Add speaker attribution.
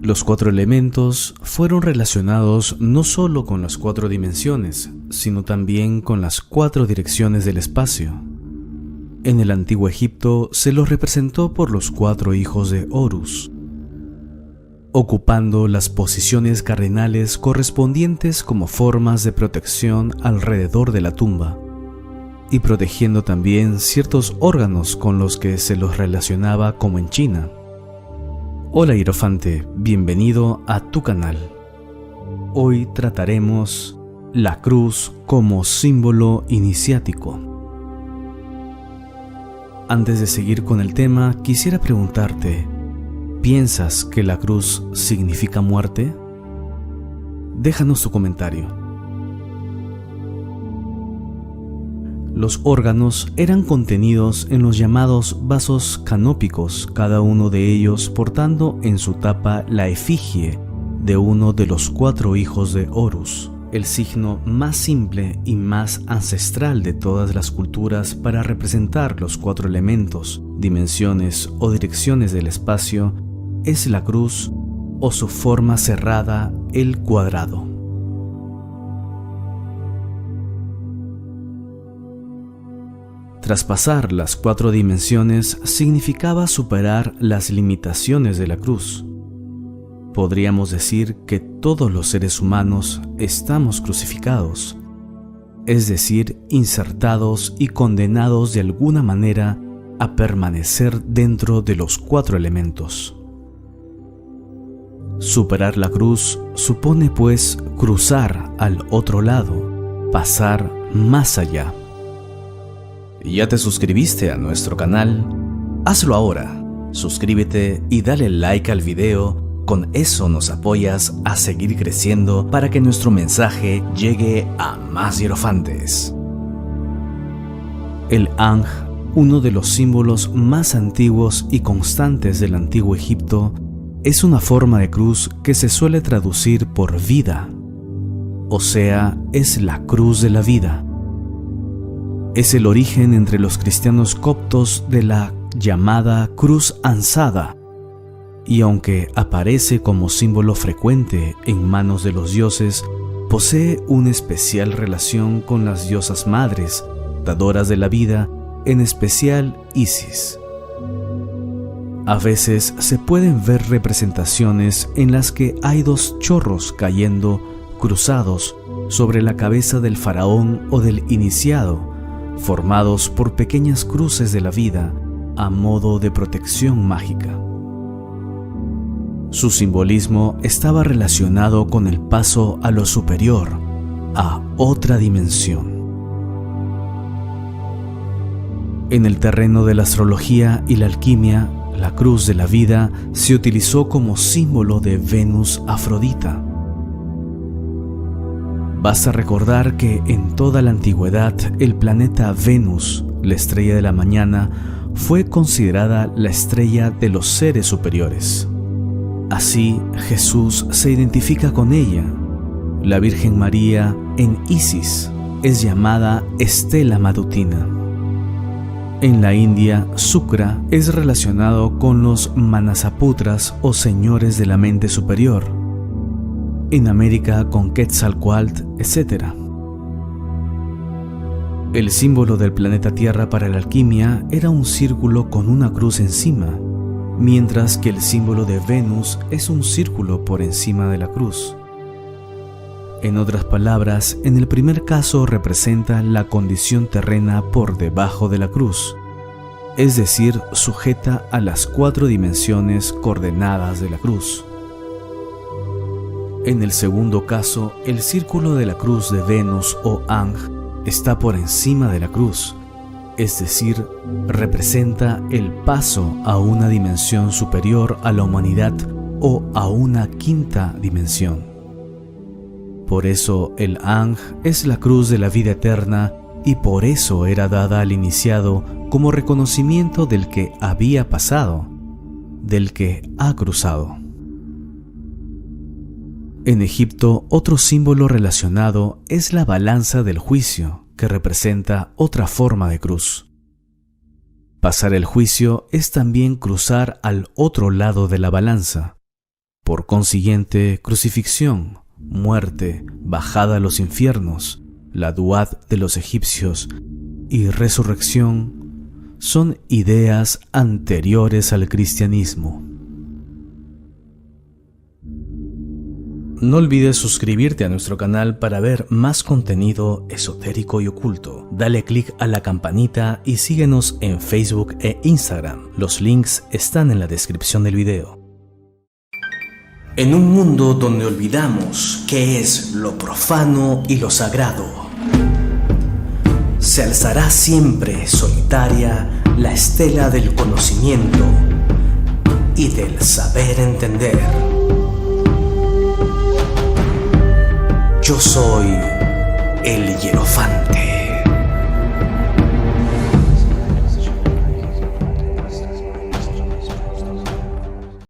Speaker 1: Los cuatro elementos fueron relacionados no solo con las cuatro dimensiones, sino también con las cuatro direcciones del espacio. En el antiguo Egipto se los representó por los cuatro hijos de Horus, ocupando las posiciones cardinales correspondientes como formas de protección alrededor de la tumba, y protegiendo también ciertos órganos con los que se los relacionaba, como en China. Hola hierofante, bienvenido a tu canal. Hoy trataremos la cruz como símbolo iniciático. Antes de seguir con el tema, quisiera preguntarte, ¿piensas que la cruz significa muerte? Déjanos tu comentario. Los órganos eran contenidos en los llamados vasos canópicos, cada uno de ellos portando en su tapa la efigie de uno de los cuatro hijos de Horus, el signo más simple y más ancestral de todas las culturas para representar los cuatro elementos, dimensiones o direcciones del espacio, es la cruz o su forma cerrada, el cuadrado. Traspasar las cuatro dimensiones significaba superar las limitaciones de la cruz. Podríamos decir que todos los seres humanos estamos crucificados, es decir, insertados y condenados de alguna manera a permanecer dentro de los cuatro elementos. Superar la cruz supone, pues, cruzar al otro lado, pasar más allá. ¿Ya te suscribiste a nuestro canal? Hazlo ahora. Suscríbete y dale like al video. Con eso nos apoyas a seguir creciendo para que nuestro mensaje llegue a más hierofantes. El Ankh, uno de los símbolos más antiguos y constantes del antiguo Egipto, es una forma de cruz que se suele traducir por vida, o sea, es la cruz de la vida. Es el origen entre los cristianos coptos de la llamada cruz ansada, y aunque aparece como símbolo frecuente en manos de los dioses, posee una especial relación con las diosas madres, dadoras de la vida, en especial Isis. A veces se pueden ver representaciones en las que hay dos chorros cayendo cruzados sobre la cabeza del faraón o del iniciado, formados por pequeñas cruces de la vida a modo de protección mágica. Su simbolismo estaba relacionado con el paso a lo superior, a otra dimensión. En el terreno de la astrología y la alquimia, la cruz de la vida se utilizó como símbolo de Venus Afrodita. Basta recordar que en toda la antigüedad el planeta Venus, la estrella de la mañana, fue considerada la estrella de los seres superiores. Así, Jesús se identifica con ella. La Virgen María, en Isis, es llamada Estela Matutina. En la India, Shukra es relacionado con los Manasaputras o señores de la mente superior. En América con Quetzalcóatl, etc. El símbolo del planeta Tierra para la alquimia era un círculo con una cruz encima, mientras que el símbolo de Venus es un círculo por encima de la cruz. En otras palabras, en el primer caso representa la condición terrena por debajo de la cruz, es decir, sujeta a las cuatro dimensiones coordenadas de la cruz. En el segundo caso, el círculo de la cruz de Venus o Ankh está por encima de la cruz, es decir, representa el paso a una dimensión superior a la humanidad o a una quinta dimensión. Por eso el Ankh es la cruz de la vida eterna y por eso era dada al iniciado como reconocimiento del que había pasado, del que ha cruzado. En Egipto, otro símbolo relacionado es la balanza del juicio, que representa otra forma de cruz. Pasar el juicio es también cruzar al otro lado de la balanza. Por consiguiente, crucifixión, muerte, bajada a los infiernos, la duat de los egipcios y resurrección son ideas anteriores al cristianismo. No olvides suscribirte a nuestro canal para ver más contenido esotérico y oculto. Dale click a la campanita y síguenos en Facebook e Instagram. Los links están en la descripción del video. En un mundo donde olvidamos qué es lo profano y lo sagrado, se alzará siempre solitaria la estela del conocimiento y del saber entender. Yo soy el Hierofante.